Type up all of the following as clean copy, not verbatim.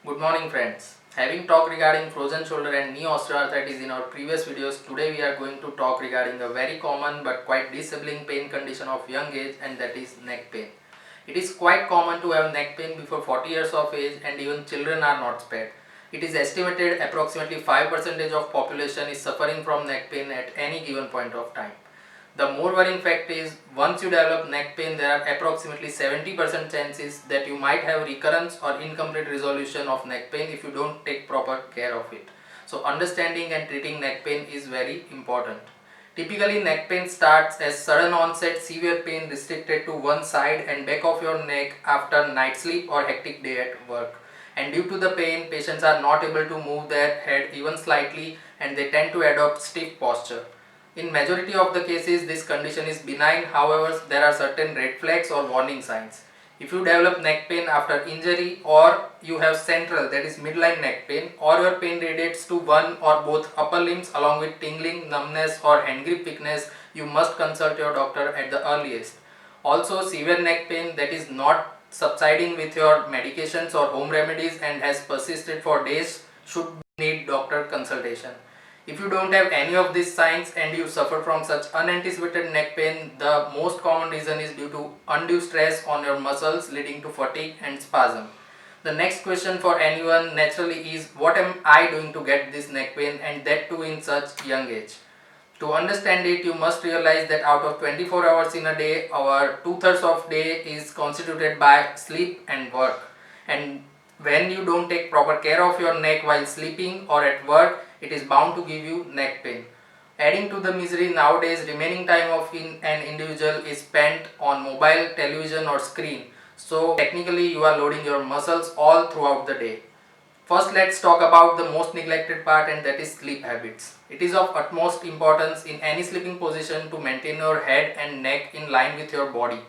Good morning friends. Having talked regarding frozen shoulder and knee osteoarthritis in our previous videos, today we are going to talk regarding a very common but quite disabling pain condition of young age, and that is neck pain. It is quite common to have neck pain before 40 years of age, and even children are not spared. It is estimated approximately 5% of population is suffering from neck pain at any given point of time. The more worrying fact is, once you develop neck pain, there are approximately 70% chances that you might have recurrence or incomplete resolution of neck pain if you don't take proper care of it. So understanding and treating neck pain is very important. Typically, neck pain starts as sudden onset severe pain restricted to one side and back of your neck after night sleep or hectic day at work. And due to the pain, patients are not able to move their head even slightly, and they tend to adopt stiff posture. In majority of the cases, this condition is benign. However, there are certain red flags or warning signs. If you develop neck pain after injury, or you have central, that is midline neck pain, or your pain radiates to one or both upper limbs along with tingling, numbness or hand grip weakness, you must consult your doctor at the earliest. Also, severe neck pain that is not subsiding with your medications or home remedies and has persisted for days should need doctor consultation. If you don't have any of these signs and you suffer from such unanticipated neck pain, the most common reason is due to undue stress on your muscles leading to fatigue and spasm. The next question for anyone naturally is, what am I doing to get this neck pain, and that too in such young age? To understand it, you must realize that out of 24 hours in a day, our two-thirds of day is constituted by sleep and work. And when you don't take proper care of your neck while sleeping or at work, it is bound to give you neck pain. Adding to the misery, nowadays remaining time of an individual is spent on mobile, television or screen. So technically you are loading your muscles all throughout the day. First, let's talk about the most neglected part, and that is sleep habits. It is of utmost importance in any sleeping position to maintain your head and neck in line with your body.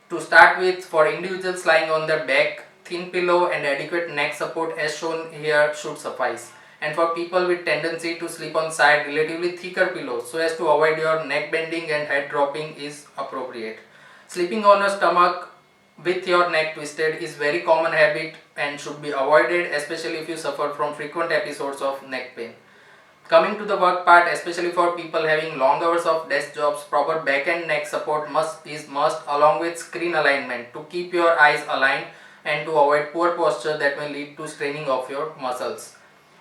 To start with, for individuals lying on their back, thin pillow and adequate neck support as shown here should suffice. And for people with tendency to sleep on side, relatively thicker pillows so as to avoid your neck bending and head dropping is appropriate. Sleeping on your stomach with your neck twisted is very common habit and should be avoided, especially if you suffer from frequent episodes of neck pain. Coming to the work part, especially for people having long hours of desk jobs, proper back and neck support is must, along with screen alignment to keep your eyes aligned and to avoid poor posture that may lead to straining of your muscles.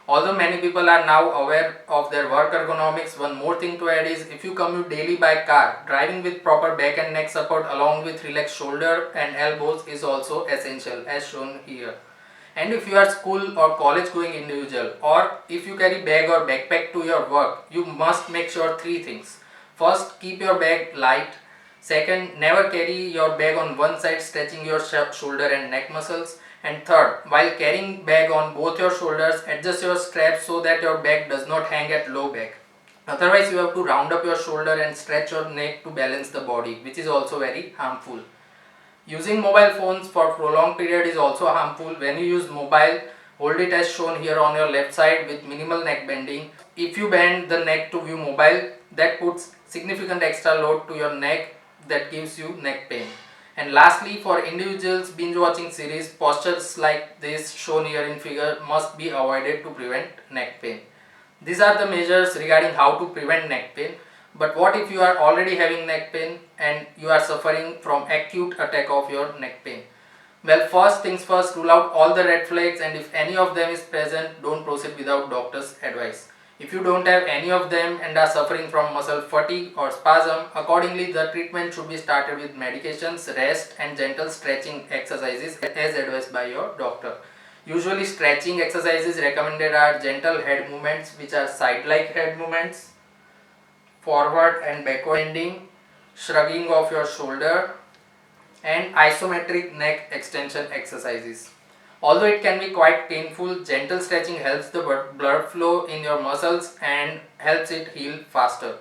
Although many people are now aware of their work ergonomics, one more thing to add is, if you commute daily by car, driving with proper back and neck support along with relaxed shoulder and elbows is also essential as shown here. And if you are school or college going individual, or if you carry bag or backpack to your work, you must make sure three things. First, keep your bag light. Second, never carry your bag on one side, stretching your shoulder and neck muscles. And third, while carrying bag on both your shoulders, adjust your straps so that your bag does not hang at low back. Otherwise, you have to round up your shoulder and stretch your neck to balance the body, which is also very harmful. Using mobile phones for prolonged period is also harmful. When you use mobile, hold it as shown here on your left side with minimal neck bending. If you bend the neck to view mobile, that puts significant extra load to your neck that gives you neck pain. And lastly, for individuals binge watching series, postures like this shown here in figure must be avoided to prevent neck pain. These are the measures regarding how to prevent neck pain. But what if you are already having neck pain and you are suffering from acute attack of your neck pain? Well, first things first, rule out all the red flags, and if any of them is present, don't proceed without doctor's advice. If you don't have any of them and are suffering from muscle fatigue or spasm, accordingly the treatment should be started with medications, rest and gentle stretching exercises as advised by your doctor. Usually stretching exercises recommended are gentle head movements, which are side-like head movements, forward and backward bending, shrugging of your shoulder, and isometric neck extension exercises. Although it can be quite painful, gentle stretching helps the blood flow in your muscles and helps it heal faster.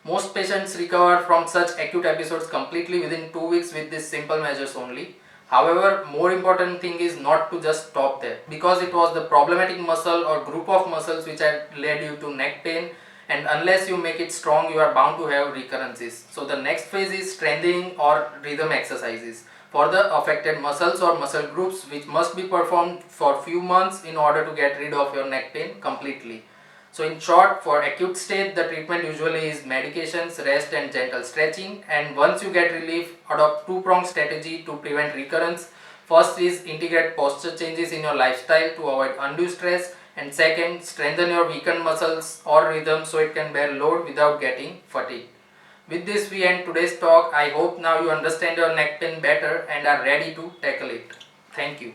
Most patients recover from such acute episodes completely within 2 weeks with these simple measures only. However, more important thing is not to just stop there, because it was the problematic muscle or group of muscles which had led you to neck pain, and unless you make it strong, you are bound to have recurrences. So the next phase is strengthening or rhythm exercises. for the affected muscles or muscle groups, which must be performed for few months in order to get rid of your neck pain completely. So in short, for acute stage, the treatment usually is medications, rest and gentle stretching. And once you get relief, adopt two-pronged strategy to prevent recurrence. First is integrate posture changes in your lifestyle to avoid undue stress. And second, strengthen your weakened muscles or rhythm so it can bear load without getting fatigued. With this we end today's talk. I hope now you understand your neck pain better and are ready to tackle it. Thank you.